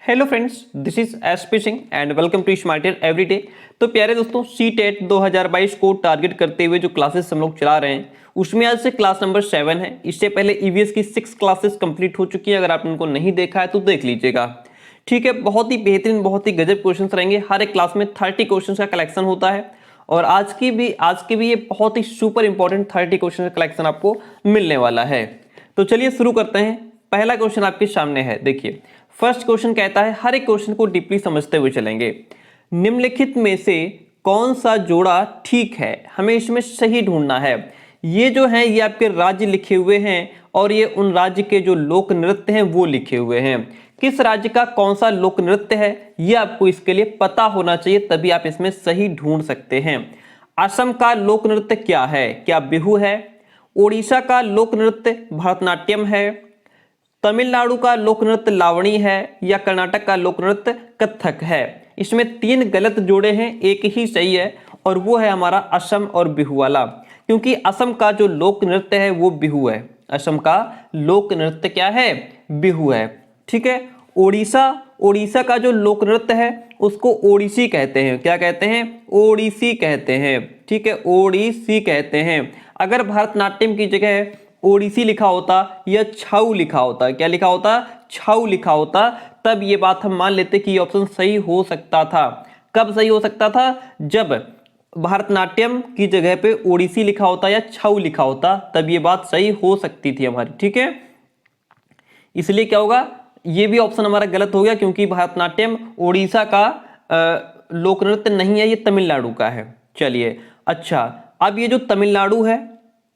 Hello friends, this is SP Singh and welcome to Smarter Everyday. तो प्यारे दोस्तों, CTET 2022 को टारगेट करते हुए जो क्लासेस हम लोग चला रहे हैं उसमें आज से क्लास नंबर 7 है। इससे पहले ईवीएस की 6 क्लासेस कंप्लीट हो चुकी है। अगर आपने उनको नहीं देखा है तो देख लीजिएगा। ठीक है, बहुत ही बेहतरीन, बहुत ही गजब क्वेश्चंस रहेंगे। हर एक क्लास में 30 क्वेश्चंस का कलेक्शन होता है और आज के भी ये बहुत ही सुपर इंपॉर्टेंट 30 क्वेश्चन का कलेक्शन आपको मिलने वाला है। तो चलिए शुरू करते हैं। पहला क्वेश्चन आपके सामने है, देखिए। फर्स्ट क्वेश्चन कहता है, हर एक क्वेश्चन को डीपली समझते हुए चलेंगे। निम्नलिखित में से कौन सा जोड़ा ठीक है, हमें इसमें सही ढूंढना है। ये जो है ये आपके राज्य लिखे हुए हैं और ये उन राज्य के जो लोक नृत्य हैं वो लिखे हुए हैं। किस राज्य का कौन सा लोक नृत्य है ये आपको इसके लिए पता होना चाहिए, तभी आप इसमें सही ढूंढ सकते हैं। असम का लोक नृत्य क्या है? क्या बिहू है? ओडिशा का लोक नृत्य भरतनाट्यम है? तमिलनाडु का लोक नृत्य लावणी है? या कर्नाटक का लोक नृत्य कथक है? इसमें 3 गलत जोड़े हैं, एक ही सही है और वो है हमारा असम और बिहू वाला, क्योंकि असम का जो लोक नृत्य है वो बिहू है। असम का लोक नृत्य क्या है? बिहू है। ठीक है। ओडिशा का जो लोक नृत्य है उसको ओडिसी कहते हैं। क्या कहते हैं? ओडिसी कहते हैं। ठीक है, ओडिसी कहते हैं। अगर भरतनाट्यम की जगह ओडिसी लिखा होता या छाऊ लिखा होता, क्या लिखा होता? छाऊ लिखा होता, तब ये बात हम मान लेते कि ये ऑप्शन सही हो सकता था। कब सही हो सकता था? जब भरतनाट्यम की जगह पे ओडिसी लिखा होता या छाऊ लिखा होता, तब ये बात सही हो सकती थी हमारी। ठीक है, इसलिए क्या होगा, ये भी ऑप्शन हमारा गलत हो गया, क्योंकि भरतनाट्यम ओडिशा का लोक नृत्य नहीं है, ये तमिलनाडु का है। चलिए, अच्छा, अब ये जो तमिलनाडु है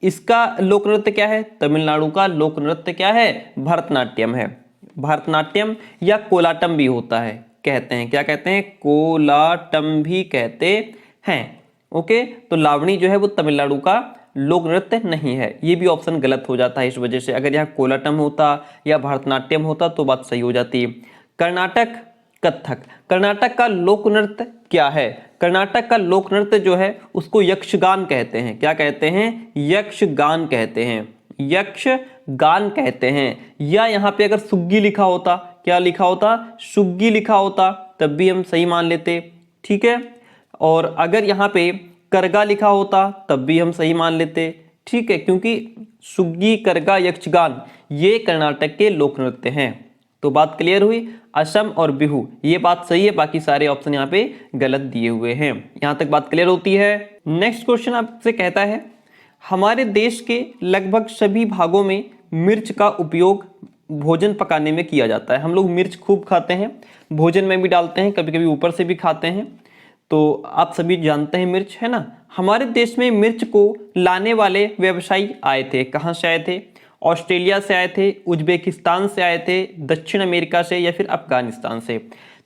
इसका लोक नृत्य क्या है? तमिलनाडु का लोक नृत्य क्या है? भरतनाट्यम है। भरतनाट्यम या कोलाटम भी होता है, कहते हैं। क्या कहते हैं? कोलाटम भी कहते हैं। ओके, तो लावणी जो है वो तमिलनाडु का लोक नृत्य नहीं है। ये भी ऑप्शन गलत हो जाता है इस वजह से। अगर यहाँ कोलाटम होता या भरतनाट्यम होता तो बात सही हो जाती। कर्नाटक कथक, कर्नाटक का लोक नृत्य क्या है? कर्नाटक का लोक नृत्य जो है उसको यक्षगान कहते हैं। क्या कहते हैं? यक्षगान कहते हैं। यक्षगान कहते हैं। या यहाँ पे अगर सुग्गी लिखा होता, क्या लिखा होता? सुग्गी लिखा होता, तब भी हम सही मान लेते। ठीक है, और अगर यहाँ पे करगा लिखा होता तब भी हम सही मान लेते। ठीक है, क्योंकि सुग्गी, करगा, यक्षगान ये कर्नाटक के लोक नृत्य हैं। तो बात क्लियर हुई। असम और बिहू ये बात सही है, बाकी सारे ऑप्शन यहाँ पे गलत दिए हुए हैं। यहाँ तक बात क्लियर होती है। नेक्स्ट क्वेश्चन आपसे कहता है, हमारे देश के लगभग सभी भागों में मिर्च का उपयोग भोजन पकाने में किया जाता है। हम लोग मिर्च खूब खाते हैं, भोजन में भी डालते हैं, कभी कभी ऊपर से भी खाते हैं। तो आप सभी जानते हैं मिर्च, है ना। हमारे देश में मिर्च को लाने वाले व्यवसायी आए थे। कहाँ से आए थे? ऑस्ट्रेलिया से आए थे, उज्बेकिस्तान से आए थे, दक्षिण अमेरिका से या फिर अफगानिस्तान से।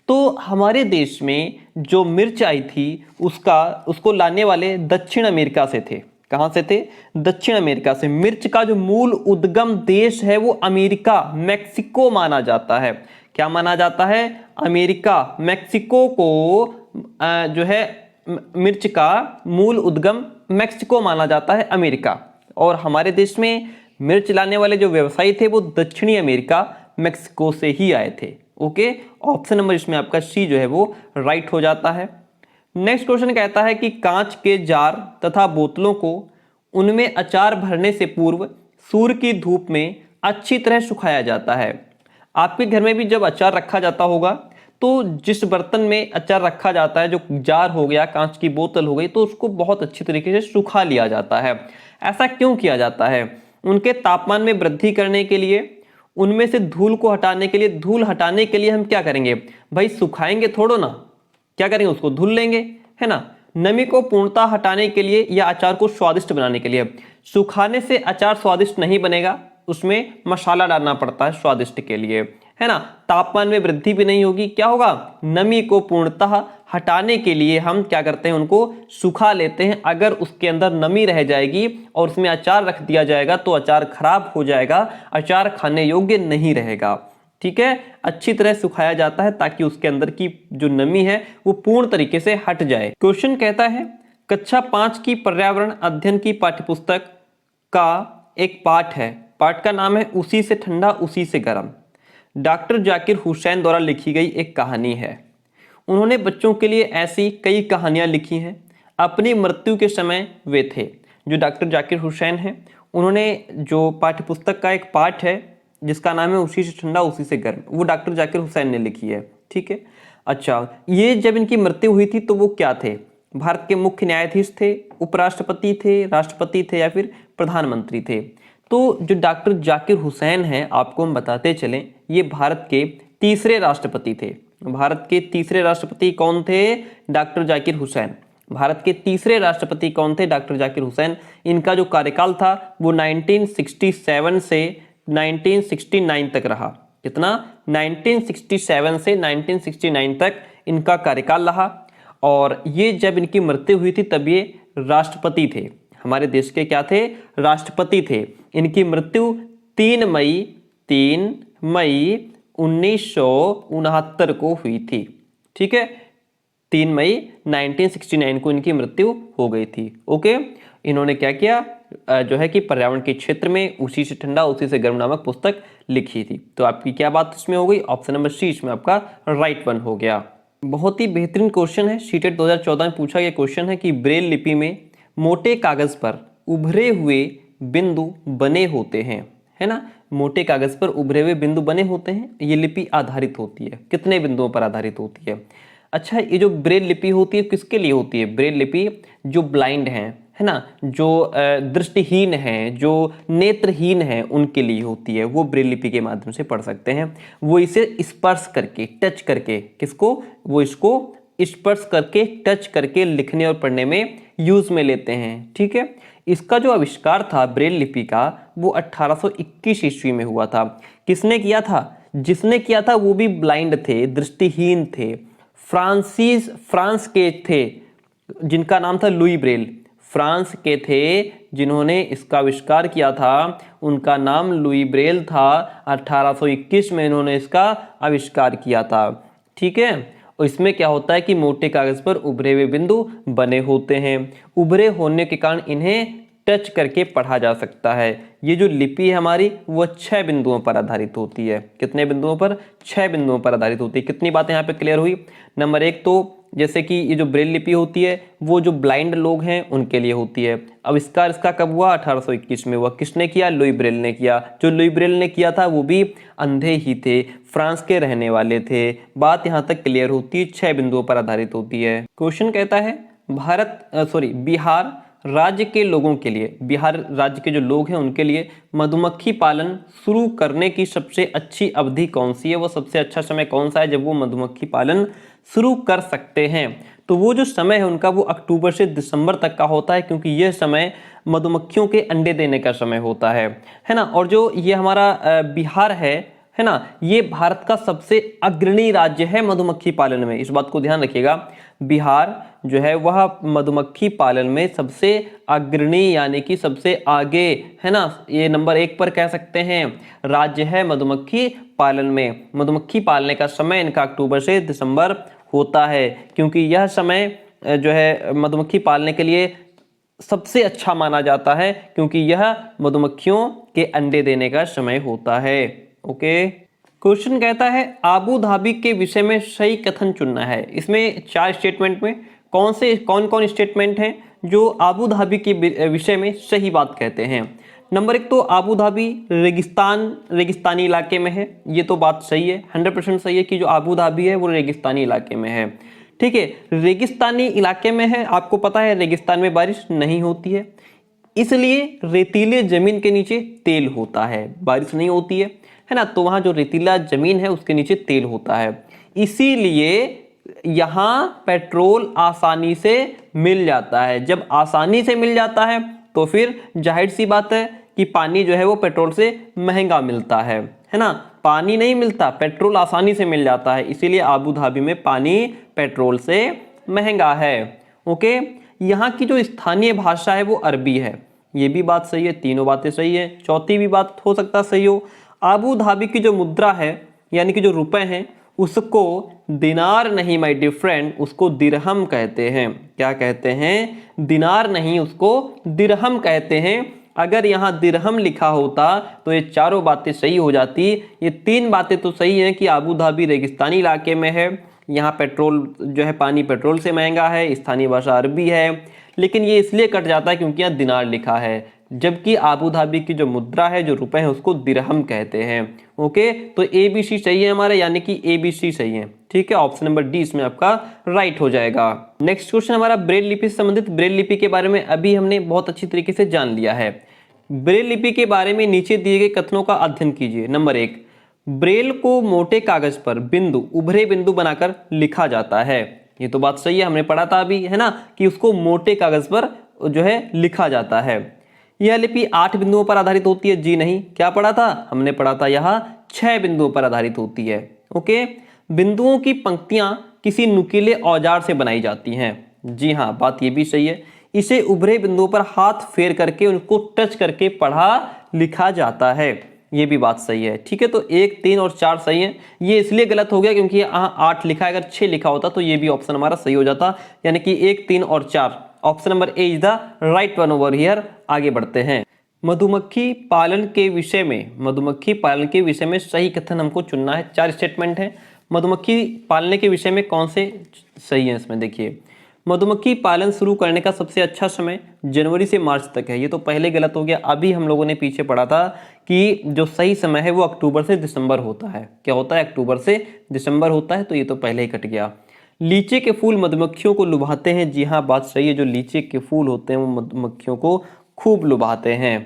तो हमारे देश में जो मिर्च आई थी उसको लाने वाले दक्षिण अमेरिका से थे। कहाँ से थे? दक्षिण अमेरिका से। मिर्च का जो मूल उद्गम देश है वो अमेरिका, मैक्सिको माना जाता है। क्या माना जाता है? अमेरिका, मैक्सिको को जो है मिर्च का मूल उद्गम मैक्सिको माना जाता है, अमेरिका। और हमारे देश में मिर्च लाने वाले जो व्यवसायी थे वो दक्षिणी अमेरिका, मैक्सिको से ही आए थे। ओके, ऑप्शन नंबर इसमें आपका सी जो है वो राइट हो जाता है। नेक्स्ट क्वेश्चन कहता है कि कांच के जार तथा बोतलों को उनमें अचार भरने से पूर्व सूर्य की धूप में अच्छी तरह सुखाया जाता है। आपके घर में भी जब अचार रखा जाता होगा तो जिस बर्तन में अचार रखा जाता है, जो जार हो गया, कांच की बोतल हो गई, तो उसको बहुत अच्छी तरीके से सुखा लिया जाता है। ऐसा क्यों किया जाता है? उनके तापमान में वृद्धि करने के लिए, उनमें से धूल को हटाने के लिए। धूल हटाने के लिए हम क्या करेंगे भाई? सुखाएंगे थोड़ो ना, क्या करेंगे? उसको धुल लेंगे, है ना। नमी को पूर्णतः हटाने के लिए या अचार को स्वादिष्ट बनाने के लिए। सुखाने से अचार स्वादिष्ट नहीं बनेगा, उसमें मसाला डालना पड़ता है स्वादिष्ट के लिए, है ना। तापमान में वृद्धि भी नहीं होगी, क्या होगा? नमी को पूर्णतः हटाने के लिए हम क्या करते हैं? उनको सुखा लेते हैं। अगर उसके अंदर नमी रह जाएगी और उसमें अचार रख दिया जाएगा तो अचार खराब हो जाएगा, अचार खाने योग्य नहीं रहेगा। ठीक है, अच्छी तरह सुखाया जाता है ताकि उसके अंदर की जो नमी है वो पूर्ण तरीके से हट जाए। क्वेश्चन कहता है, कक्षा 5 की पर्यावरण अध्ययन की पाठ्यपुस्तक का एक पाठ है। पाठ का नाम है उसी से ठंडा उसी से गर्म। डॉक्टर जाकिर हुसैन द्वारा लिखी गई एक कहानी है। उन्होंने बच्चों के लिए ऐसी कई कहानियां लिखी हैं। अपनी मृत्यु के समय वे थे, जो डॉक्टर जाकिर हुसैन हैं, उन्होंने जो पाठ्यपुस्तक का एक पाठ है जिसका नाम है उसी से ठंडा उसी से गर्म, वो डॉक्टर जाकिर हुसैन ने लिखी है। ठीक है। अच्छा, ये जब इनकी मृत्यु हुई थी तो वो क्या थे? भारत के मुख्य न्यायाधीश थे, उपराष्ट्रपति थे, राष्ट्रपति थे या फिर प्रधानमंत्री थे? तो जो डॉक्टर जाकिर हुसैन हैं, आपको हम बताते चलें, ये भारत के तीसरे राष्ट्रपति थे। भारत के तीसरे राष्ट्रपति कौन थे? डॉक्टर जाकिर हुसैन। भारत के तीसरे राष्ट्रपति कौन थे? डॉक्टर जाकिर हुसैन। इनका जो कार्यकाल था वो 1967 से 1969 तक रहा। कितना? 1967 से 1969 तक इनका कार्यकाल रहा। और ये जब इनकी मृत्यु हुई थी तब ये राष्ट्रपति थे, हमारे देश के क्या थे? राष्ट्रपति थे। इनकी मृत्यु 3 मई 1969 को हुई थी। ठीक है, 3 मई 1969 को इनकी मृत्यु हो गई थी। ओके, इन्होंने क्या किया? जो है कि पर्यावरण के क्षेत्र में उसी से ठंडा उसी से गर्म नामक पुस्तक लिखी थी। तो आपकी क्या बात इसमें हो गई? ऑप्शन नंबर सी इसमें आपका राइट वन हो गया। बहुत ही बेहतरीन क्वेश्चन है, सीटेट 2014 में पूछा गया क्वेश्चन है कि ब्रेल लिपि में मोटे कागज पर उभरे हुए बिंदु बने होते हैं, है ना? मोटे कागज पर उभरे हुए बिंदु बने होते हैं, ये लिपि आधारित होती है। कितने बिंदुओं पर आधारित होती है? अच्छा, ये जो ब्रेल लिपि होती है किसके लिए होती है? ब्रेल लिपि जो ब्लाइंड हैं, है ना, जो दृष्टिहीन हैं, जो नेत्रहीन हैं, उनके लिए होती है। वो ब्रेल लिपि के माध्यम से पढ़ सकते हैं। वो इसे स्पर्श करके, टच करके, किसको? वो इसको स्पर्श करके, टच करके लिखने और पढ़ने में यूज में लेते हैं। ठीक है। इसका जो आविष्कार था ब्रेल लिपि का, वो 1821 ईस्वी में हुआ था। किसने किया था? जिसने किया था वो भी ब्लाइंड थे, दृष्टिहीन थे। फ्रांस के थे, जिनका नाम था लुई ब्रेल। फ्रांस के थे जिन्होंने इसका आविष्कार किया था, उनका नाम लुई ब्रेल था। 1821 में इन्होंने इसका आविष्कार किया था। ठीक है। और इसमें क्या होता है कि मोटे कागज पर उभरे हुए बिंदु बने होते हैं। उभरे होने के कारण इन्हें टच करके पढ़ा जा सकता है। ये जो लिपि है हमारी, वो 6 बिंदुओं पर आधारित होती है। कितने बिंदुओं पर? 6 बिंदुओं पर आधारित होती है। कितनी बातें यहाँ पे क्लियर हुई? नंबर 1 तो जैसे कि ये जो ब्रेल लिपि होती है वो जो ब्लाइंड लोग हैं उनके लिए होती है। आविष्कार इसका कब हुआ? 1821 में हुआ। किसने किया? लुई ब्रेल ने किया। जो लुई ब्रेल ने किया था वो भी अंधे ही थे, फ्रांस के रहने वाले थे। बात यहाँ तक क्लियर होती है, 6 बिंदुओं पर आधारित होती है। क्वेश्चन कहता है बिहार राज्य के लोगों के लिए, बिहार राज्य के जो लोग हैं उनके लिए मधुमक्खी पालन शुरू करने की सबसे अच्छी अवधि कौन सी है? वो सबसे अच्छा समय कौन सा है जब वो मधुमक्खी पालन शुरू कर सकते हैं? तो वो जो समय है उनका, वो अक्टूबर से दिसंबर तक का होता है, क्योंकि यह समय मधुमक्खियों के अंडे देने का समय होता है ना। और जो ये हमारा बिहार है ना, ये भारत का सबसे अग्रणी राज्य है मधुमक्खी पालन में। इस बात को ध्यान रखिएगा, बिहार जो है वह मधुमक्खी पालन में सबसे अग्रणी यानी कि सबसे आगे, है ना, ये नंबर 1 पर कह सकते हैं राज्य है मधुमक्खी पालन में। मधुमक्खी पालने का समय इनका अक्टूबर से दिसंबर होता है, क्योंकि यह समय जो है मधुमक्खी पालने के लिए सबसे अच्छा माना जाता है, क्योंकि यह मधुमक्खियों के अंडे देने का समय होता है। ओके। क्वेश्चन कहता है आबू धाबी के विषय में सही कथन चुनना है। इसमें 4 स्टेटमेंट में कौन कौन स्टेटमेंट हैं जो आबू धाबी के विषय में सही बात कहते हैं? नंबर 1 तो आबू धाबी रेगिस्तानी इलाके में है। ये तो बात सही है, 100% सही है कि जो आबू धाबी है वो रेगिस्तानी इलाके में है। ठीक है, रेगिस्तानी इलाके में है। आपको पता है रेगिस्तान में बारिश नहीं होती है, इसलिए रेतीले जमीन के नीचे तेल होता है, बारिश नहीं होती है ना। तो वहां जो रेतीला जमीन है उसके नीचे तेल होता है, इसीलिए यहां पेट्रोल आसानी से मिल जाता है। जब आसानी से मिल जाता है तो फिर जाहिर सी बात है कि पानी जो है वो पेट्रोल से महंगा मिलता है ना। पानी नहीं मिलता, पेट्रोल आसानी से मिल जाता है, इसीलिए आबू धाबी में पानी पेट्रोल से महंगा है। ओके। यहाँ की जो स्थानीय भाषा है वो अरबी है, ये भी बात सही है, तीनों बातें सही है। चौथी भी बात हो सकता सही हो। आबू धाबी की जो मुद्रा है यानी कि जो रुपए हैं उसको दिनार नहीं माय डियर फ्रेंड, उसको दिरहम कहते हैं। क्या कहते हैं? दिनार नहीं, उसको दिरहम कहते हैं। अगर यहाँ दिरहम लिखा होता तो ये चारों बातें सही हो जाती। ये 3 बातें तो सही हैं कि अबू धाबी रेगिस्तानी इलाके में है, यहाँ पेट्रोल जो है पानी पेट्रोल से महंगा है, स्थानीय भाषा अरबी है, लेकिन ये इसलिए कट जाता है क्योंकि यहाँ दिनार लिखा है, जबकि अबू धाबी की जो मुद्रा है, जो रुपए है, उसको दिरहम कहते हैं। ओके, तो ए बी सी सही है हमारा, यानी कि ए बी सी सही है। ठीक है, ऑप्शन नंबर डी इसमें आपका राइट हो जाएगा। नेक्स्ट क्वेश्चन हमारा ब्रेल लिपि से संबंधित। ब्रेल लिपि के बारे में अभी हमने बहुत अच्छी तरीके से जान लिया है। ब्रेल लिपि के बारे में नीचे दिए गए कथनों का अध्ययन कीजिए। नंबर 1, ब्रेल को मोटे कागज पर बिंदु, उभरे बिंदु बनाकर लिखा जाता है। ये तो बात सही है, हमने पढ़ा था अभी, है ना, कि उसको मोटे कागज पर जो है लिखा जाता है। यह लिपि 8 बिंदुओं पर आधारित होती है। जी नहीं, क्या पढ़ा था? हमने पढ़ा था यहाँ 6 बिंदुओं पर आधारित होती है। ओके, बिंदुओं की पंक्तियां किसी नुकीले औजार से बनाई जाती हैं। जी हाँ, बात ये भी सही है। इसे उभरे बिंदुओं पर हाथ फेर करके उनको टच करके पढ़ा लिखा जाता है। ये भी बात सही है। ठीक है, तो 1, 3 और 4 सही है। ये इसलिए गलत हो गया क्योंकि यहाँ 8 लिखा है, अगर 6 लिखा होता तो ये भी ऑप्शन हमारा सही हो जाता, यानी कि 1, 3 और 4। Option number A is the right one over here. आगे बढ़ते हैं। मधुमक्खी पालन के विषय में, मधुमक्खी पालन के विषय में सही कथन हमको चुनना है। 4 स्टेटमेंट है। मधुमक्खी पालने के विषय में कौन से सही है इसमें? देखिए, मधुमक्खी पालन शुरू करने का सबसे अच्छा समय जनवरी से मार्च तक है। ये तो पहले गलत हो गया। अभी हम लोगों ने पीछे पढ़ा था कि जो सही समय है वो अक्टूबर से दिसंबर होता है। क्या होता है? अक्टूबर से दिसंबर होता है, तो ये तो पहले ही कट गया। लीची के फूल मधुमक्खियों को लुभाते हैं। जी हाँ, बात सही है। जो लीची के फूल होते हैं वो मधुमक्खियों को खूब लुभाते हैं।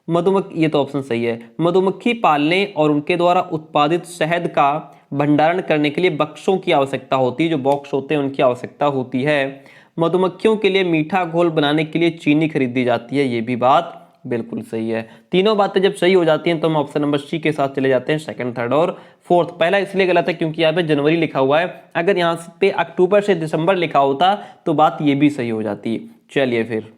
ये तो ऑप्शन सही है। मधुमक्खी पालने और उनके द्वारा उत्पादित शहद का भंडारण करने के लिए बक्सों की आवश्यकता होती है। जो बॉक्स होते हैं उनकी आवश्यकता होती है। मधुमक्खियों के लिए मीठा घोल बनाने के लिए चीनी खरीदी जाती है। ये भी बात बिल्कुल सही है। तीनों बातें जब सही हो जाती हैं तो हम ऑप्शन नंबर सी के साथ चले जाते हैं, सेकंड, थर्ड और फोर्थ। पहला इसलिए गलत है क्योंकि यहाँ पे जनवरी लिखा हुआ है। अगर यहाँ पे अक्टूबर से दिसंबर लिखा होता तो बात ये भी सही हो जाती। चलिए फिर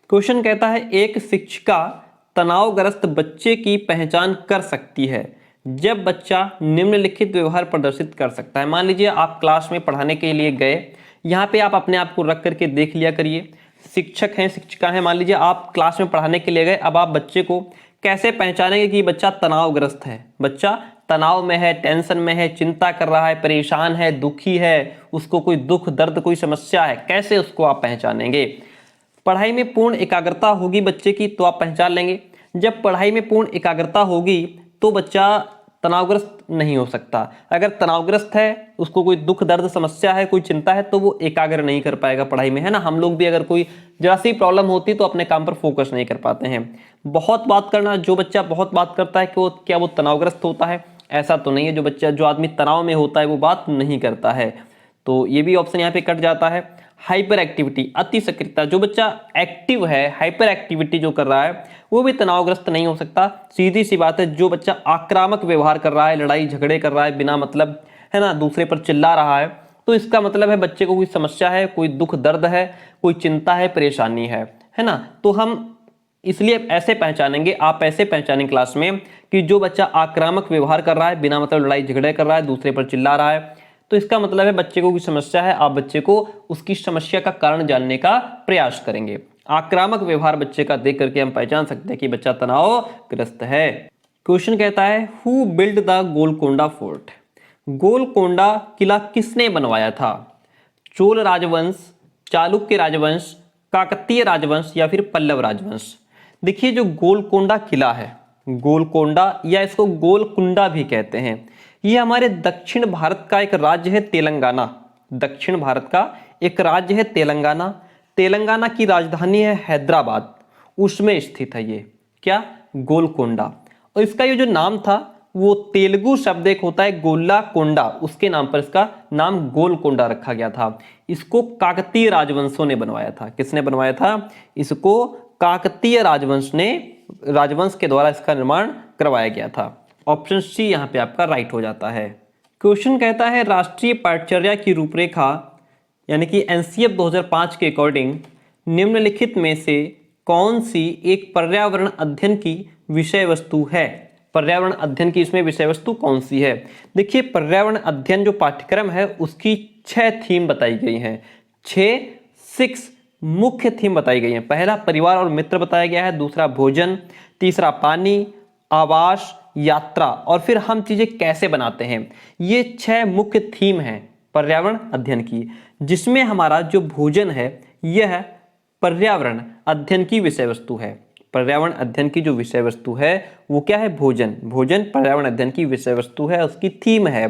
क्वेश्चन कहता है, एक शिक्षिका तनावग्रस्त बच्चे की पहचान कर सकती है जब बच्चा निम्नलिखित व्यवहार प्रदर्शित कर सकता है। मान लीजिए आप क्लास में पढ़ाने के लिए गए, यहाँ पे आप अपने आप को रख करके देख लिया करिए। शिक्षक हैं, शिक्षिका हैं, मान लीजिए आप क्लास में पढ़ाने के लिए गए। अब आप बच्चे को कैसे पहचानेंगे कि बच्चा तनावग्रस्त है? बच्चा तनाव में है, टेंशन में है, चिंता कर रहा है, परेशान है, दुखी है, उसको कोई दुख दर्द कोई समस्या है, कैसे उसको आप पहचानेंगे? पढ़ाई में पूर्ण एकाग्रता होगी बच्चे की तो आप पहचान लेंगे। जब पढ़ाई में पूर्ण एकाग्रता होगी तो बच्चा तनावग्रस्त नहीं हो सकता। अगर तनावग्रस्त है, उसको कोई दुख दर्द समस्या है, कोई चिंता है, तो वो एकाग्र नहीं कर पाएगा पढ़ाई में, है ना। हम लोग भी अगर कोई जरा सी प्रॉब्लम होती तो अपने काम पर फोकस नहीं कर पाते हैं। बहुत बात करना, जो बच्चा बहुत बात करता है कि क्या वो तनावग्रस्त होता है? ऐसा तो नहीं है। जो आदमी तनाव में होता है वो बात नहीं करता है। तो ये भी ऑप्शन यहाँ पे कट जाता है। हाइपर एक्टिविटी, अति सक्रियता, जो बच्चा एक्टिव है, हाइपर एक्टिविटी जो कर रहा है वो भी तनावग्रस्त नहीं हो सकता। सीधी सी बात है, जो बच्चा आक्रामक व्यवहार कर रहा है, लड़ाई झगड़े कर रहा है बिना मतलब, है ना, दूसरे पर चिल्ला रहा है, तो इसका मतलब है बच्चे को कोई समस्या है, कोई दुख दर्द है, कोई चिंता है, परेशानी है ना। तो हम इसलिए ऐसे पहचानेंगे, आप ऐसे पहचानेंगे क्लास में कि जो बच्चा आक्रामक व्यवहार कर रहा है, बिना मतलब लड़ाई झगड़े कर रहा है, दूसरे पर चिल्ला रहा है, तो इसका मतलब है बच्चे को कोई समस्या है। आप बच्चे को उसकी समस्या का कारण जानने का प्रयास करेंगे। आक्रामक व्यवहार बच्चे का देख करके हम पहचान सकते हैं कि बच्चा तनावग्रस्त है। क्वेश्चन कहता है, who build the Golconda fort? Golconda किला किसने बनवाया था? चोल राजवंश, चालुक्य राजवंश, काकतीय राजवंश या फिर पल्लव राजवंश? देखिए, जो गोलकोंडा किला है, गोलकोंडा या इसको गोलकुंडा भी कहते हैं, ये हमारे दक्षिण भारत का एक राज्य है, तेलंगाना। दक्षिण भारत का एक राज्य है तेलंगाना। तेलंगाना की राजधानी है हैदराबाद, उसमें स्थित है ये क्या? गोलकोंडा। और इसका ये जो नाम था वो तेलुगु शब्द एक होता है गोल्लाकोंडा, उसके नाम पर इसका नाम गोलकोंडा रखा गया था। इसको काकतीय राजवंशों ने बनवाया था। किसने बनवाया था? इसको काकतीय राजवंश के द्वारा इसका निर्माण करवाया गया था। ऑप्शन सी यहाँ पे आपका राइट हो जाता है। क्वेश्चन कहता है, राष्ट्रीय पाठ्यचर्या की रूपरेखा यानी कि एनसीएफ 2005 के अकॉर्डिंग निम्नलिखित में से कौन सी एक पर्यावरण अध्ययन की विषय वस्तु है? पर्यावरण अध्ययन की इसमें विषय वस्तु कौन सी है? देखिए, पर्यावरण अध्ययन जो पाठ्यक्रम है उसकी 6 थीम बताई गई हैं। 6, मुख्य थीम बताई गई है। पहला परिवार और मित्र बताया गया है, दूसरा भोजन, तीसरा पानी, आवास, यात्रा और फिर हम चीजें कैसे बनाते हैं। ये 6 मुख्य थीम हैं पर्यावरण अध्ययन की, जिसमें हमारा जो भोजन है यह पर्यावरण अध्ययन की विषय वस्तु है। पर्यावरण अध्ययन की जो विषय वस्तु है वो क्या है, भोजन। भोजन पर्यावरण अध्ययन की विषय वस्तु है, उसकी थीम है।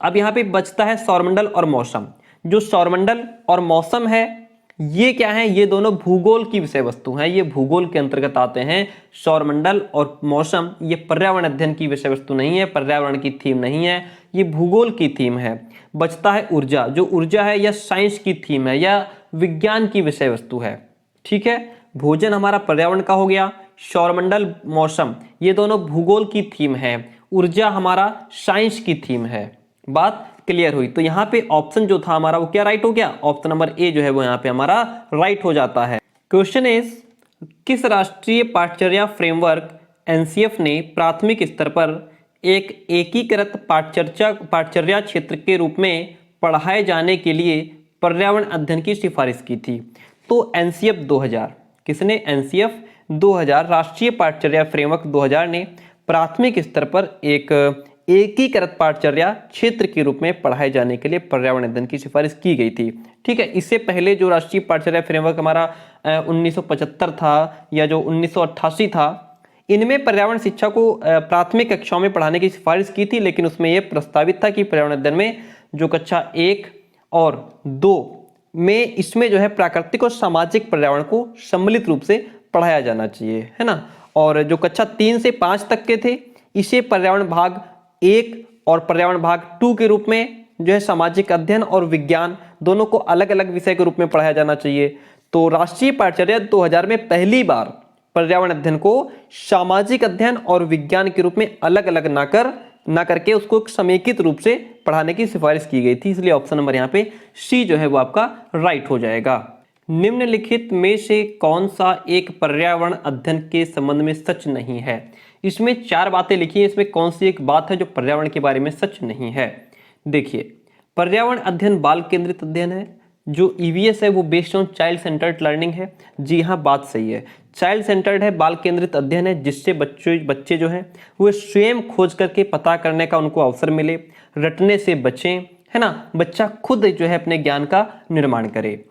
अब यहाँ पे बचता है सौरमंडल और मौसम। जो सौरमंडल और मौसम है ये क्या है, ये दोनों भूगोल की विषय वस्तु हैं, ये भूगोल के अंतर्गत आते हैं। सौरमंडल और मौसम ये पर्यावरण अध्ययन की विषय वस्तु नहीं है, पर्यावरण की थीम नहीं है, ये भूगोल की थीम है। बचता है ऊर्जा। जो ऊर्जा है यह साइंस की थीम है या विज्ञान की विषय वस्तु है। ठीक है, भोजन हमारा पर्यावरण का हो गया, सौरमंडल मौसम ये दोनों भूगोल की थीम है, ऊर्जा हमारा साइंस की थीम है। बात क्लियर हुई। तो यहाँ पे ऑप्शन जो था हमारा वो क्या राइट हो गया, ऑप्शन नंबर ए जो है वो यहाँ पे हमारा राइट हो जाता है। क्वेश्चन इज, किस राष्ट्रीय पाठचर्या फ्रेमवर्क एनसीएफ ने प्राथमिक स्तर पर एक एकीकृत पाठचर्या क्षेत्र के रूप में पढ़ाए जाने के लिए पर्यावरण अध्ययन की सिफारिश की थी। तो एनसीएफ 2000, किसने, एनसीएफ 2000 राष्ट्रीय पाठचर्या फ्रेमवर्क 2000 ने प्राथमिक स्तर पर एक एकीकृत पाठचर्या क्षेत्र के रूप में पढ़ाए जाने के लिए पर्यावरण अध्ययन की सिफारिश की गई थी। ठीक है, इससे पहले जो राष्ट्रीय पाठचर्या फ्रेमवर्क हमारा 1975 था या जो 1988 था, इनमें पर्यावरण शिक्षा को प्राथमिक कक्षाओं में पढ़ाने की सिफारिश की थी, लेकिन उसमें यह प्रस्तावित था कि पर्यावरण अध्ययन में जो कक्षा 1 और 2 में इसमें जो है प्राकृतिक और सामाजिक पर्यावरण को सम्मिलित रूप से पढ़ाया जाना चाहिए, है ना। और जो कक्षा 3 से 5 तक के थे इसे पर्यावरण भाग 1 और पर्यावरण भाग 2 के रूप में जो है सामाजिक अध्ययन और विज्ञान दोनों को अलग अलग विषय के रूप में पढ़ाया जाना चाहिए। तो राष्ट्रीय पाठचर्या 2000 में पहली बार पर्यावरण अध्ययन को सामाजिक अध्ययन और विज्ञान के रूप में अलग अलग ना करके उसको एक समेकित रूप से पढ़ाने की सिफारिश की गई थी। इसलिए ऑप्शन नंबर यहाँ पे सी जो है वो आपका राइट हो जाएगा। निम्नलिखित में से कौन सा एक पर्यावरण अध्ययन के संबंध में सच नहीं है। इसमें 4 बातें लिखी हैं, इसमें कौन सी एक बात है जो पर्यावरण के बारे में सच नहीं है। देखिए, पर्यावरण अध्ययन बाल केंद्रित अध्ययन है, जो ईवीएस है वो based on child centred learning है। जी हाँ, बात सही है, चाइल्ड सेंटर्ड है, बाल केंद्रित अध्ययन है, जिससे बच्चे जो हैं वो स्वयं खोज करके पता करने का उनको अवसर मिले, रटने से बचें, है ना, बच्चा खुद जो है अपने ज्ञान का निर्माण करे।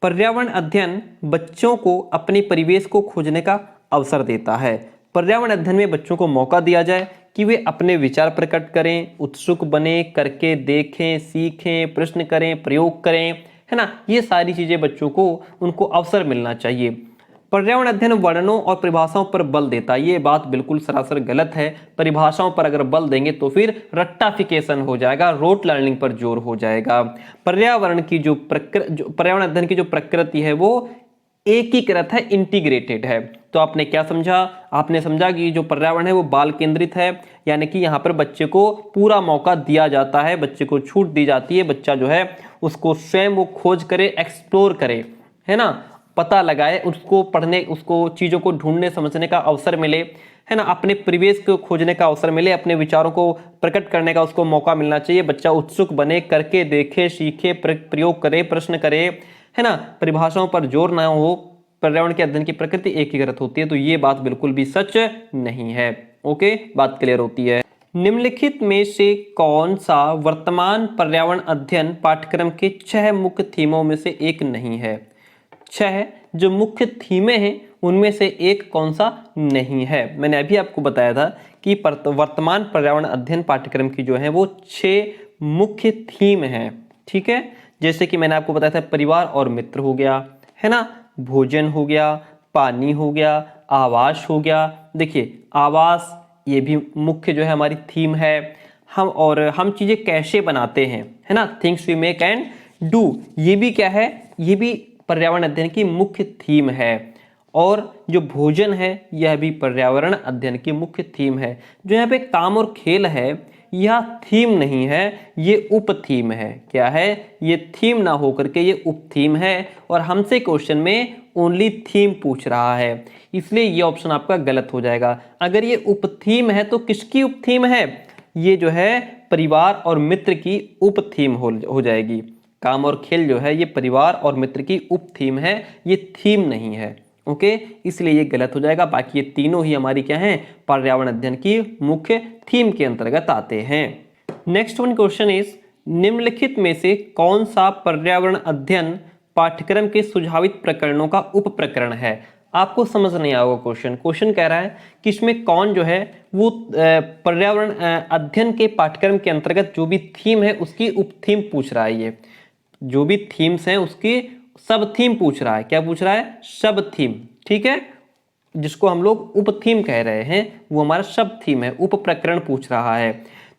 पर्यावरण अध्ययन बच्चों को अपने परिवेश को खोजने का अवसर देता है। पर्यावरण अध्ययन में बच्चों को मौका दिया जाए कि वे अपने विचार प्रकट करें, उत्सुक बने, करके देखें, सीखें, प्रश्न करें, प्रयोग करें, है ना। ये सारी चीजें बच्चों को उनको अवसर मिलना चाहिए। पर्यावरण अध्ययन वर्णनों और परिभाषाओं पर बल देता है, ये बात बिल्कुल सरासर गलत है। परिभाषाओं पर अगर बल देंगे तो फिर रट्टाफिकेशन हो जाएगा, रोट लर्निंग पर जोर हो जाएगा। पर्यावरण अध्ययन की जो प्रकृति है वो एकीकृत है, इंटीग्रेटेड है। तो आपने क्या समझा, आपने समझा कि जो पर्यावरण है वो बाल केंद्रित है, यानी कि यहाँ पर बच्चे को पूरा मौका दिया जाता है, बच्चे को छूट दी जाती है, बच्चा जो है उसको स्वयं वो खोज करे, एक्सप्लोर करे, है ना, पता लगाए, उसको पढ़ने, उसको चीज़ों को ढूंढने समझने का अवसर मिले, है ना, अपने परिवेश को खोजने का अवसर मिले, अपने विचारों को प्रकट करने का उसको मौका मिलना चाहिए। बच्चा उत्सुक बने, करके देखे, सीखे, प्रयोग करे, प्रश्न करे, है ना, परिभाषाओं पर जोर ना हो। पर्यावरण के अध्ययन की प्रकृति एकीकृत होती है, तो ये बात बिल्कुल भी सच नहीं है। ओके, बात क्लियर होती है। निम्नलिखित में से कौन सा वर्तमान पर्यावरण अध्ययन पाठ्यक्रम के 6 मुख्य थीमों में से एक नहीं है। 6 जो मुख्य थीमें हैं उनमें से एक कौन सा नहीं है। मैंने अभी आपको बताया था कि वर्तमान पर्यावरण अध्ययन पाठ्यक्रम की जो है वो 6 मुख्य थीम है। ठीक है, जैसे कि मैंने आपको बताया था परिवार और मित्र हो गया, है ना, भोजन हो गया, पानी हो गया, आवास हो गया। देखिए, आवास ये भी मुख्य जो है हमारी थीम है। हम चीजें कैसे बनाते हैं, है ना, things we make and do, ये भी क्या है, ये भी पर्यावरण अध्ययन की मुख्य थीम है। और जो भोजन है यह भी पर्यावरण अध्ययन की मुख्य थीम है। जो यहाँ पे काम और खेल है यह थीम नहीं है, ये उप थीम है। क्या है, ये थीम ना होकर के ये उप थीम है, और हमसे क्वेश्चन में ओनली थीम पूछ रहा है, इसलिए ये ऑप्शन आपका गलत हो जाएगा। अगर ये उप थीम है तो किसकी उप थीम है, ये जो है परिवार और मित्र की उप थीम हो जाएगी। काम और खेल जो है ये परिवार और मित्र की उप थीम है, ये थीम नहीं है। ओके, इसलिए ये गलत हो जाएगा। बाकी ये तीनों ही हमारी क्या हैं, पर्यावरण अध्ययन की मुख्य थीम के अंतर्गत आते हैं। नेक्स्ट वन क्वेश्चन इज, निम्नलिखित में से कौन सा पर्यावरण अध्ययन पाठ्यक्रम के सुझावित प्रकरणों का उप प्रकरण है? आपको समझ नहीं आएगा क्वेश्चन कह रहा है कि इसमें कौन जो है वो पर्यावरण अध्ययन के पाठ्यक्रम के अंतर्गत जो भी थीम है उसकी उप थीम पूछ रहा है। ये जो भी थीम्स हैं उसकी सब थीम पूछ रहा है। क्या पूछ रहा है? सब थीम। ठीक है, जिसको हम लोग उप थीम कह रहे हैं वो हमारा सब थीम है, उप प्रकरण पूछ रहा है।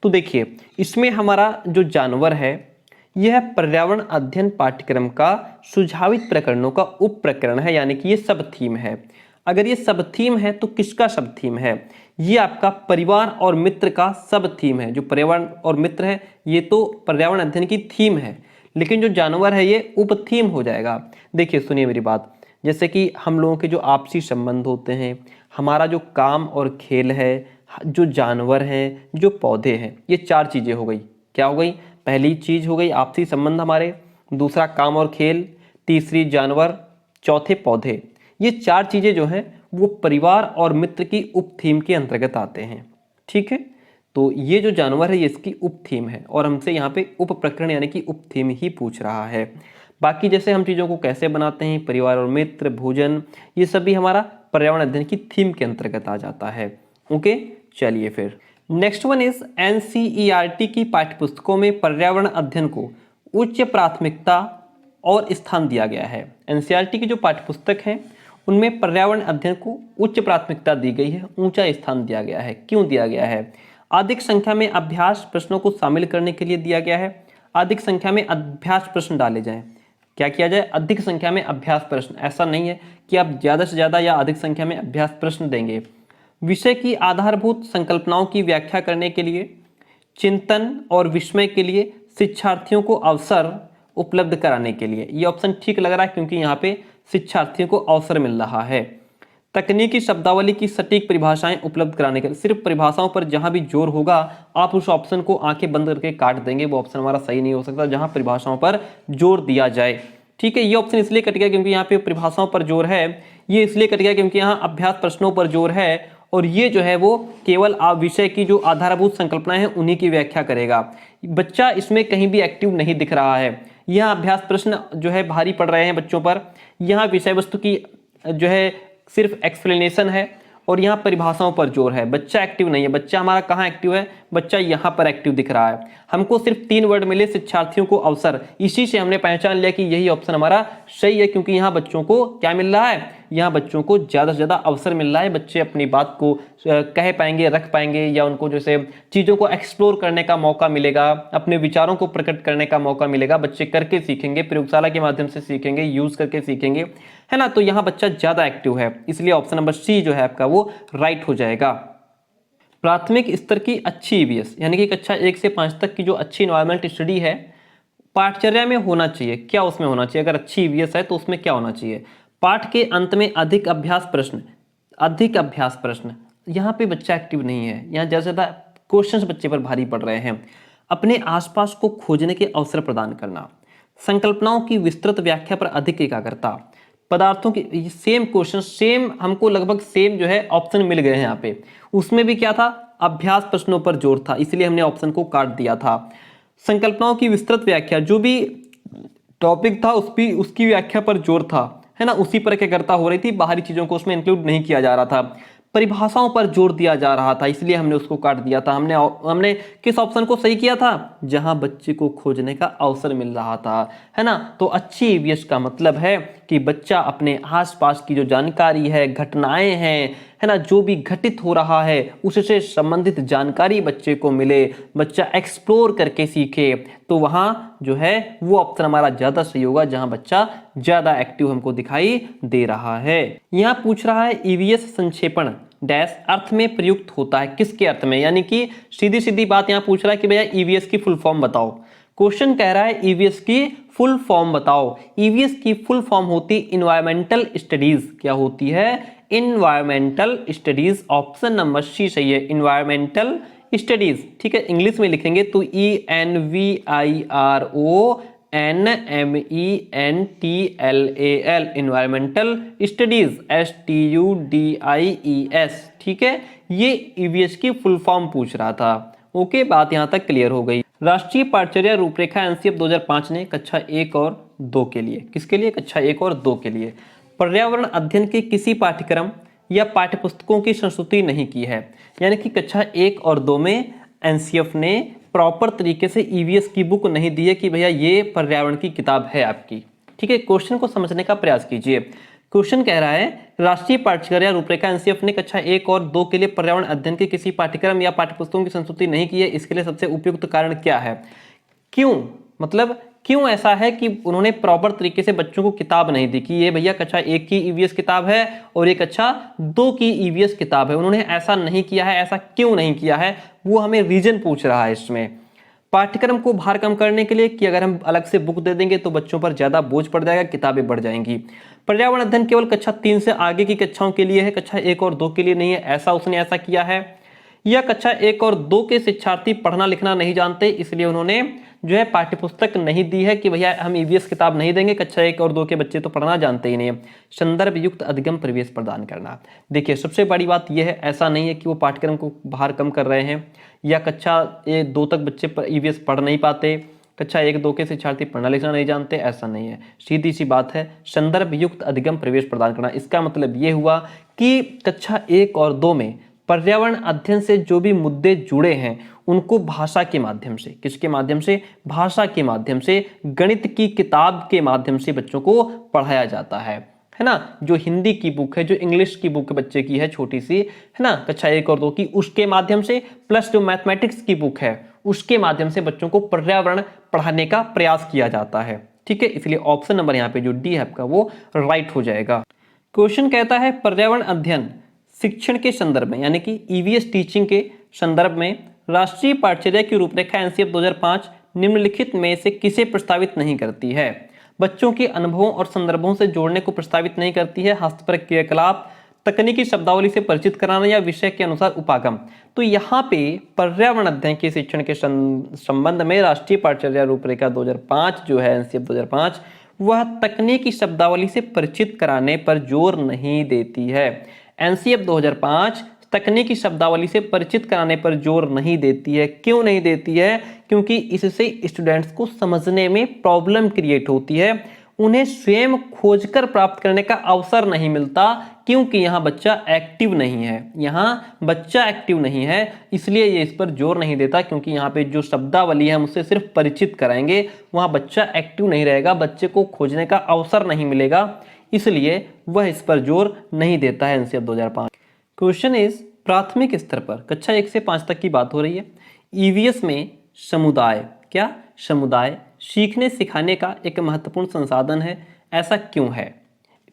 तो देखिए इसमें हमारा जो जानवर है यह पर्यावरण अध्ययन पाठ्यक्रम का सुझावित प्रकरणों का उप प्रकरण है, यानी कि ये सब थीम है। अगर ये सब थीम है तो किसका सब थीम है? ये आपका परिवार और मित्र का सब थीम है। जो पर्यावरण और मित्र है ये तो पर्यावरण अध्ययन की थीम है, लेकिन जो जानवर है ये उप थीम हो जाएगा। देखिए सुनिए मेरी बात, जैसे कि हम लोगों के जो आपसी संबंध होते हैं, हमारा जो काम और खेल है, जो जानवर हैं, जो पौधे हैं, ये चार चीज़ें हो गई। क्या हो गई? पहली चीज़ हो गई आपसी संबंध हमारे, दूसरा काम और खेल, तीसरी जानवर, चौथे पौधे। ये चार चीज़ें जो हैं वो परिवार और मित्र की उप थीम के अंतर्गत आते हैं। ठीक है, तो ये जो जानवर है ये इसकी उप थीम है और हमसे यहाँ पे उप प्रकरण यानी कि उप थीम ही पूछ रहा है। बाकी जैसे हम चीज़ों को कैसे बनाते हैं, परिवार और मित्र, भोजन, ये सब भी हमारा पर्यावरण अध्ययन की थीम के अंतर्गत आ जाता है। ओके, चलिए फिर नेक्स्ट वन इज, एनसीईआरटी की पाठ्यपुस्तकों में पर्यावरण अध्ययन को उच्च प्राथमिकता और स्थान दिया गया है। एनसीईआरटी की जो पाठ्यपुस्तक हैं उनमें पर्यावरण अध्ययन को उच्च प्राथमिकता दी गई है, ऊंचा स्थान दिया गया है। क्यों दिया गया है? अधिक संख्या में अभ्यास प्रश्नों को शामिल करने के लिए दिया गया है। अधिक संख्या में अभ्यास प्रश्न डाले जाएं। क्या किया जाए? अधिक संख्या में अभ्यास प्रश्न। ऐसा नहीं है कि आप ज़्यादा से ज़्यादा या अधिक संख्या में अभ्यास प्रश्न देंगे। विषय की आधारभूत संकल्पनाओं की व्याख्या करने के लिए, चिंतन और विस्मय के लिए शिक्षार्थियों को अवसर उपलब्ध कराने के लिए। ये ऑप्शन ठीक लग रहा है क्योंकि यहाँ पे शिक्षार्थियों को अवसर मिल रहा है। तकनीकी शब्दावली की सटीक परिभाषाएं उपलब्ध कराने के लिए। सिर्फ परिभाषाओं पर जहां भी जोर होगा आप उस ऑप्शन को आंखें बंद करके काट देंगे, वो ऑप्शन हमारा सही नहीं हो सकता जहां परिभाषाओं पर जोर दिया जाए। ठीक है, ये ऑप्शन इसलिए कट गया क्योंकि यहाँ पे परिभाषाओं पर जोर है, ये इसलिए कट गया क्योंकि यहाँ अभ्यास प्रश्नों पर जोर है, और ये जो है वो केवल विषय की जो आधारभूत संकल्पनाएं हैं उन्हीं की व्याख्या करेगा। बच्चा इसमें कहीं भी एक्टिव नहीं दिख रहा है। यहाँ अभ्यास प्रश्न जो है भारी पड़ रहे हैं बच्चों पर, यहाँ विषय वस्तु की जो है सिर्फ एक्सप्लेनेशन है और यहाँ परिभाषाओं पर जोर है। बच्चा एक्टिव नहीं है। बच्चा हमारा कहाँ एक्टिव है? बच्चा यहाँ पर एक्टिव दिख रहा है। हमको सिर्फ 3 वर्ड मिले, शिक्षार्थियों को अवसर, इसी से हमने पहचान लिया कि यही ऑप्शन हमारा सही है, क्योंकि यहाँ बच्चों को क्या मिल रहा है? यहाँ बच्चों को ज़्यादा से ज़्यादा अवसर मिल रहा है। बच्चे अपनी बात को कह पाएंगे, रख पाएंगे, या उनको जैसे चीज़ों को एक्सप्लोर करने का मौका मिलेगा, अपने विचारों को प्रकट करने का मौका मिलेगा। बच्चे करके सीखेंगे, प्रयोगशाला के माध्यम से सीखेंगे, यूज़ करके सीखेंगे, है ना। तो यहाँ बच्चा ज़्यादा एक्टिव है, इसलिए ऑप्शन नंबर सी जो है आपका वो राइट हो जाएगा। प्राथमिक स्तर की अच्छी ईवीएस यानी कि कक्षा 1 से 5 तक की जो अच्छी इन्वायरमेंट स्टडी है पाठचर्या में होना चाहिए। क्या उसमें होना चाहिए? अगर अच्छी ईवीएस है तो उसमें क्या होना चाहिए? पाठ के अंत में अधिक अभ्यास प्रश्न। यहाँ पे बच्चा एक्टिव नहीं है। यहाँ ज़्यादा ज़्यादा क्वेश्चंस बच्चे पर भारी पड़ रहे हैं। अपने आसपास को खोजने के अवसर प्रदान करना, संकल्पनाओं की विस्तृत व्याख्या पर अधिक एकाग्रता, पदार्थों की सेम क्वेश्चन, सेम हमको लगभग सेम जो है ऑप्शन मिल गए हैं यहाँ पे। उसमें भी क्या था? अभ्यास प्रश्नों पर जोर था, इसलिए हमने ऑप्शन को काट दिया था। संकल्पनाओं की विस्तृत व्याख्या, जो भी टॉपिक था उसकी व्याख्या पर जोर था, है ना, उसी पर एकाग्रता हो रही थी, बाहरी चीजों को उसमें इंक्लूड नहीं किया जा रहा था। परिभाषाओं पर जोर दिया जा रहा था, इसलिए हमने उसको काट दिया था। हमने किस ऑप्शन को सही किया था? जहां बच्चे को खोजने का अवसर मिल रहा था, है ना। तो अच्छी ईवीएस का मतलब है कि बच्चा अपने आसपास की जो जानकारी है, घटनाएं हैं, है ना, जो भी घटित हो रहा है उससे संबंधित जानकारी बच्चे को मिले, बच्चा एक्सप्लोर करके सीखे, तो वहां जो है वो ऑप्शन हमारा ज्यादा सही होगा जहां बच्चा ज्यादा एक्टिव हमको दिखाई दे रहा है। यहां पूछ रहा है ईवीएस संक्षेपण डैश अर्थ में प्रयुक्त होता है, किसके अर्थ में? यानी कि सीधी सीधी बात यहां पूछ रहा है कि भैया ईवीएस की फुल फॉर्म बताओ। क्वेश्चन कह रहा है ईवीएस की फुल फॉर्म बताओ। ईवीएस की फुल फॉर्म होती इन्वायरमेंटल स्टडीज। क्या होती है? Environmental studies. Option number C सही है, इन्वायरमेंटल स्टडीज। ठीक है, इंग्लिश में लिखेंगे तो ENVIRO ENVIRONMENTAL environmental studies STUDIES। ठीक है, ये ईवीएस की फुल फॉर्म पूछ रहा था। ओके, बात यहां तक क्लियर हो गई। राष्ट्रीय पाठ्यचर्या रूपरेखा एनसीएफ 2005 ने कक्षा 1 और 2 के लिए, किसके लिए? कक्षा 1 और 2 के लिए पर्यावरण अध्ययन के किसी पाठ्यक्रम या पाठ्यपुस्तकों की संस्तुति नहीं की है। यानी कि कक्षा 1 और 2 में एनसीएफ ने प्रॉपर तरीके से ईवीएस की बुक नहीं दी है कि भैया ये पर्यावरण की किताब है आपकी। ठीक है, क्वेश्चन को समझने का प्रयास कीजिए। क्वेश्चन कह रहा है राष्ट्रीय पाठ्यचर्या रूपरेखा एनसीएफ ने कक्षा 1 और 2 के लिए पर्यावरण अध्ययन के किसी पाठ्यक्रम या पाठ्यपुस्तकों की संस्तुति नहीं की है। इसके लिए सबसे उपयुक्त कारण क्या है? क्यों, मतलब क्यों ऐसा है कि उन्होंने प्रॉपर तरीके से बच्चों को किताब नहीं दी कि ये भैया कक्षा 1 की ईवीएस किताब है और ये कक्षा 2 की ईवीएस किताब है। उन्होंने ऐसा नहीं किया है। ऐसा क्यों नहीं किया है, वो हमें रीजन पूछ रहा है इसमें। पाठ्यक्रम को भार कम करने के लिए कि अगर हम अलग से बुक दे देंगे तो बच्चों पर ज्यादा बोझ पड़ जाएगा, किताबें बढ़ जाएंगी। पर्यावरण अध्ययन केवल कक्षा 3 से आगे की कक्षाओं के लिए है, कक्षा 1 और 2 के लिए नहीं है, ऐसा उसने ऐसा किया है। या कक्षा 1 और 2 के शिक्षार्थी पढ़ना लिखना नहीं जानते, इसलिए उन्होंने जो है पाठ्यपुस्तक नहीं दी है कि भैया हम ईवीएस किताब नहीं देंगे, कक्षा 1 और 2 के बच्चे तो पढ़ना जानते ही नहीं है। संदर्भ युक्त अधिगम प्रवेश प्रदान करना। देखिए, सबसे बड़ी बात यह है, ऐसा नहीं है कि वो पाठ्यक्रम को भार कम कर रहे हैं या कक्षा 2 तक बच्चे ईवीएस पढ़ नहीं पाते, कक्षा 1-2 के शिक्षार्थी पढ़ना लिखना नहीं जानते, ऐसा नहीं है। सीधी सी बात है, संदर्भ युक्त अधिगम प्रवेश प्रदान करना। इसका मतलब ये हुआ कि कक्षा 1 और 2 में पर्यावरण अध्ययन से जो भी मुद्दे जुड़े हैं उनको भाषा के माध्यम से, किसके माध्यम से? भाषा के माध्यम से, गणित की किताब के माध्यम से बच्चों को पढ़ाया जाता है ना। जो हिंदी की बुक है, जो इंग्लिश की बुक बच्चे की है छोटी सी, है ना, कक्षा 1 और 2 की, उसके माध्यम से, प्लस जो मैथमेटिक्स की बुक है उसके माध्यम से बच्चों को पर्यावरण पढ़ाने का प्रयास किया जाता है। ठीक है, इसलिए ऑप्शन नंबर यहाँ पे जो डी है आपका वो राइट हो जाएगा। क्वेश्चन कहता है पर्यावरण अध्ययन शिक्षण के संदर्भ में, यानी कि ईवीएस टीचिंग के संदर्भ में राष्ट्रीय पाठ्यचर्या की रूपरेखा एनसीएफ 2005 निम्नलिखित में से किसे प्रस्तावित नहीं करती है? बच्चों के अनुभवों और संदर्भों से जोड़ने को प्रस्तावित नहीं करती है, हस्तपरक क्रियाकलाप, तकनीकी शब्दावली से परिचित कराना या विषय के अनुसार उपागम। तो यहाँ पे पर्यावरण अध्ययन के शिक्षण के संबंध में राष्ट्रीय पाठ्यचर्या रूपरेखा 2005 जो है एनसीएफ 2005, वह तकनीकी शब्दावली से परिचित कराने पर जोर नहीं देती है। एनसीएफ 2005 तकनीकी शब्दावली से परिचित कराने पर जोर नहीं देती है। क्यों नहीं देती है? क्योंकि इससे स्टूडेंट्स को समझने में प्रॉब्लम क्रिएट होती है, उन्हें स्वयं खोजकर प्राप्त करने का अवसर नहीं मिलता, क्योंकि यहाँ बच्चा एक्टिव नहीं है। यहाँ बच्चा एक्टिव नहीं है, इसलिए ये इस पर जोर नहीं देता, क्योंकि यहाँ पे जो शब्दावली है हम उससे सिर्फ परिचित कराएंगे, वहाँ बच्चा एक्टिव नहीं रहेगा, बच्चे को खोजने का अवसर नहीं मिलेगा, इसलिए वह इस पर जोर नहीं देता है एनसीएफ 2005। क्वेश्चन इज प्राथमिक स्तर पर कक्षा 1 से 5 तक की बात हो रही है। ईवीएस में समुदाय, क्या समुदाय सीखने सिखाने का एक महत्वपूर्ण संसाधन है, ऐसा क्यों है?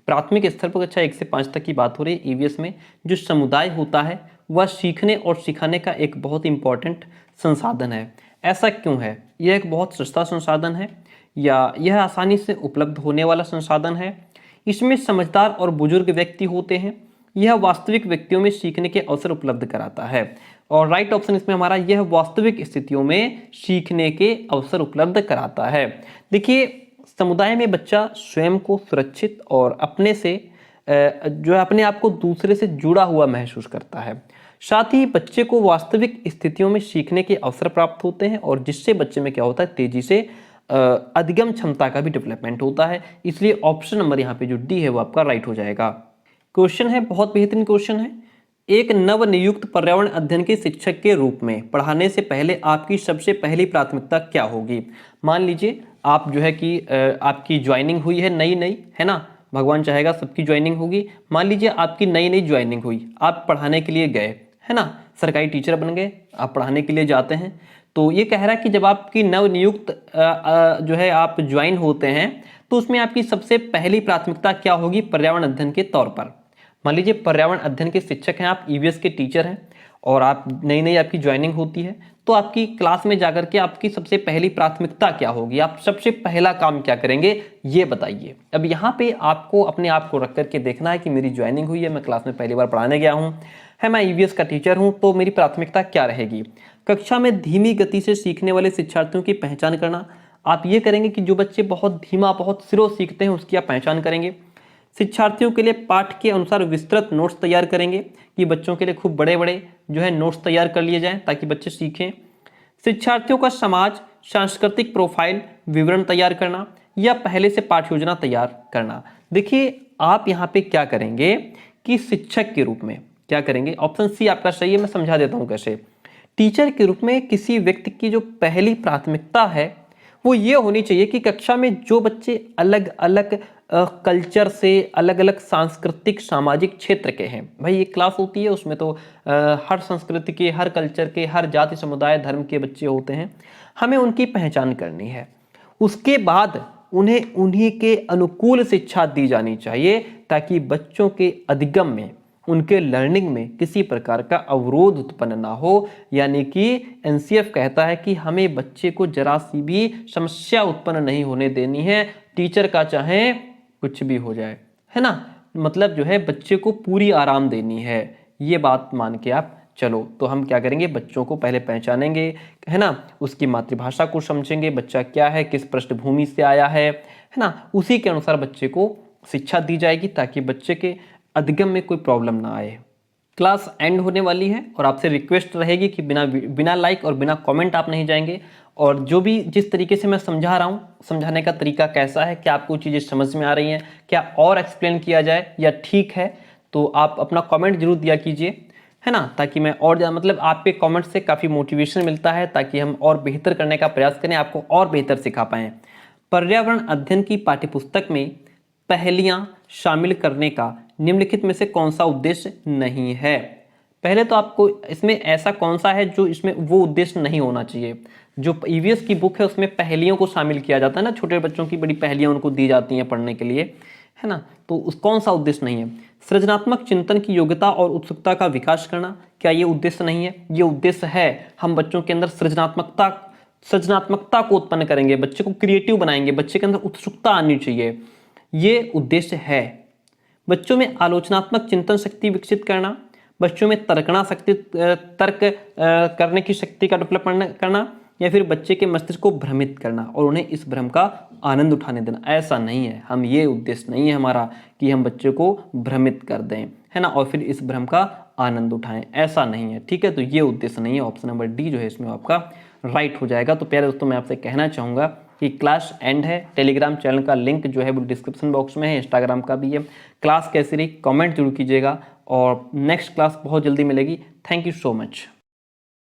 प्राथमिक स्तर पर कक्षा 1 से 5 तक की बात हो रही है। ईवीएस में जो समुदाय होता है वह सीखने और सिखाने का एक बहुत इंपॉर्टेंट संसाधन है, ऐसा क्यों है? यह एक बहुत सस्ता संसाधन है या यह आसानी से उपलब्ध होने वाला संसाधन है? इसमें समझदार और बुजुर्ग व्यक्ति होते हैं, यह वास्तविक व्यक्तियों में सीखने के अवसर उपलब्ध कराता है। और राइट ऑप्शन इसमें हमारा यह वास्तविक स्थितियों में सीखने के अवसर उपलब्ध कराता है। देखिए, समुदाय में बच्चा स्वयं को सुरक्षित और अपने से जो है अपने आप को दूसरे से जुड़ा हुआ महसूस करता है। साथ ही बच्चे को वास्तविक स्थितियों में सीखने के अवसर प्राप्त होते हैं और जिससे बच्चे में क्या होता है, तेजी से अधिगम क्षमता का भी डेवलपमेंट होता है। इसलिए ऑप्शन नंबर यहाँ पे जो डी है वो आपका राइट हो जाएगा। क्वेश्चन है, बहुत बेहतरीन क्वेश्चन है। एक नवनियुक्त पर्यावरण अध्ययन के शिक्षक के रूप में पढ़ाने से पहले आपकी सबसे पहली प्राथमिकता क्या होगी? मान लीजिए आप जो है कि आपकी ज्वाइनिंग हुई है, नई नई, है ना, भगवान चाहेगा सबकी ज्वाइनिंग होगी। मान लीजिए आपकी नई नई ज्वाइनिंग हुई, आप पढ़ाने के लिए गए, है ना, सरकारी टीचर बन गए, आप पढ़ाने के लिए जाते हैं। तो ये कह रहा है कि जब आपकी नवनियुक्त जो है आप ज्वाइन होते हैं तो उसमें आपकी सबसे पहली प्राथमिकता क्या होगी पर्यावरण अध्ययन के तौर पर? मान लीजिए पर्यावरण अध्ययन के शिक्षक हैं, आप ईवीएस के टीचर हैं और आप नई नई आपकी ज्वाइनिंग होती है, तो आपकी क्लास में जाकर के आपकी सबसे पहली प्राथमिकता क्या होगी? आप सबसे पहला काम क्या करेंगे, ये बताइए। अब यहाँ पे आपको अपने आप को रख करके देखना है कि मेरी ज्वाइनिंग हुई है, मैं क्लास में पहली बार पढ़ाने गया हूँ, है, मैं ईवीएस का टीचर हूँ, तो मेरी प्राथमिकता क्या रहेगी? कक्षा में धीमी गति से सीखने वाले शिक्षार्थियों की पहचान करना, आप ये करेंगे कि जो बच्चे बहुत धीमा बहुत स्लो सीखते हैं उसकी आप पहचान करेंगे। शिक्षार्थियों के लिए पाठ के अनुसार विस्तृत नोट्स तैयार करेंगे कि बच्चों के लिए खूब बड़े बड़े जो है नोट्स तैयार कर लिए जाएं ताकि बच्चे सीखें। शिक्षार्थियों का समाज सांस्कृतिक प्रोफाइल विवरण तैयार करना या पहले से पाठ योजना तैयार करना। देखिए आप यहाँ पे क्या करेंगे कि शिक्षक के रूप में क्या करेंगे, ऑप्शन सी आपका सही है, मैं समझा देता हूँ कैसे। टीचर के रूप में किसी व्यक्ति की जो पहली प्राथमिकता है वो ये होनी चाहिए कि कक्षा में जो बच्चे अलग अलग कल्चर से, अलग अलग सांस्कृतिक सामाजिक क्षेत्र के हैं, भाई एक क्लास होती है उसमें तो हर संस्कृति के, हर कल्चर के, हर जाति समुदाय धर्म के बच्चे होते हैं, हमें उनकी पहचान करनी है। उसके बाद उन्हें उन्हीं के अनुकूल शिक्षा दी जानी चाहिए ताकि बच्चों के अधिगम में, उनके लर्निंग में किसी प्रकार का अवरोध उत्पन्न ना हो। यानी कि एनसीएफ कहता है कि हमें बच्चे को जरा सी भी समस्या उत्पन्न नहीं होने देनी है, टीचर का चाहे कुछ भी हो जाए, है ना। मतलब जो है बच्चे को पूरी आराम देनी है, ये बात मान के आप चलो। तो हम क्या करेंगे, बच्चों को पहले पहचानेंगे, है ना, उसकी मातृभाषा को समझेंगे, बच्चा क्या है, किस पृष्ठभूमि से आया है ना, उसी के अनुसार बच्चे को शिक्षा दी जाएगी ताकि बच्चे के अधिगम में कोई प्रॉब्लम ना आए। क्लास एंड होने वाली है और आपसे रिक्वेस्ट रहेगी कि बिना लाइक और बिना कमेंट आप नहीं जाएंगे। और जो भी जिस तरीके से मैं समझा रहा हूँ, समझाने का तरीका कैसा है, क्या आपको चीज़ें समझ में आ रही हैं, क्या और एक्सप्लेन किया जाए या ठीक है, तो आप अपना कमेंट जरूर दिया कीजिए, है ना, ताकि मैं और ज़्यादा, मतलब आपके कमेंट से काफ़ी मोटिवेशन मिलता है ताकि हम और बेहतर करने का प्रयास करें, आपको और बेहतर सिखा पाएँ। पर्यावरण अध्ययन की पाठ्यपुस्तक में पहेलियां शामिल करने का निम्नलिखित में से कौन सा उद्देश्य नहीं है। पहले तो आपको इसमें ऐसा कौन सा है जो इसमें वो उद्देश्य नहीं होना चाहिए। जो ईवीएस की बुक है उसमें पहेलियों को शामिल किया जाता है ना, छोटे बच्चों की बड़ी पहेलियां उनको दी जाती हैं पढ़ने के लिए, है ना, तो उस कौन सा उद्देश्य नहीं है। सृजनात्मक चिंतन की योग्यता और उत्सुकता का विकास करना, क्या ये उद्देश्य नहीं है? ये उद्देश्य है। हम बच्चों के अंदर सृजनात्मकता को उत्पन्न करेंगे, बच्चे को क्रिएटिव बनाएंगे, बच्चे के अंदर उत्सुकता आनी चाहिए, ये उद्देश्य है। बच्चों में आलोचनात्मक चिंतन शक्ति विकसित करना, बच्चों में तर्क करने की शक्ति का डेवलपमेंट करना, या फिर बच्चे के मस्तिष्क को भ्रमित करना और उन्हें इस भ्रम का आनंद उठाने देना। ऐसा नहीं है, हम ये उद्देश्य नहीं है हमारा कि हम बच्चे को भ्रमित कर दें, है ना, और फिर इस भ्रम का आनंद उठाएं, ऐसा नहीं है, ठीक है। तो ये उद्देश्य नहीं है। ऑप्शन नंबर डी जो है इसमें आपका राइट हो जाएगा। तो प्यारे दोस्तों मैं आपसे कहना चाहूँगा कि क्लास एंड है, टेलीग्राम चैनल का लिंक जो है वो डिस्क्रिप्शन बॉक्स में है, इंस्टाग्राम का भी है। क्लास कैसी रही कमेंट जरूर कीजिएगा और नेक्स्ट क्लास बहुत जल्दी मिलेगी। Thank you so much.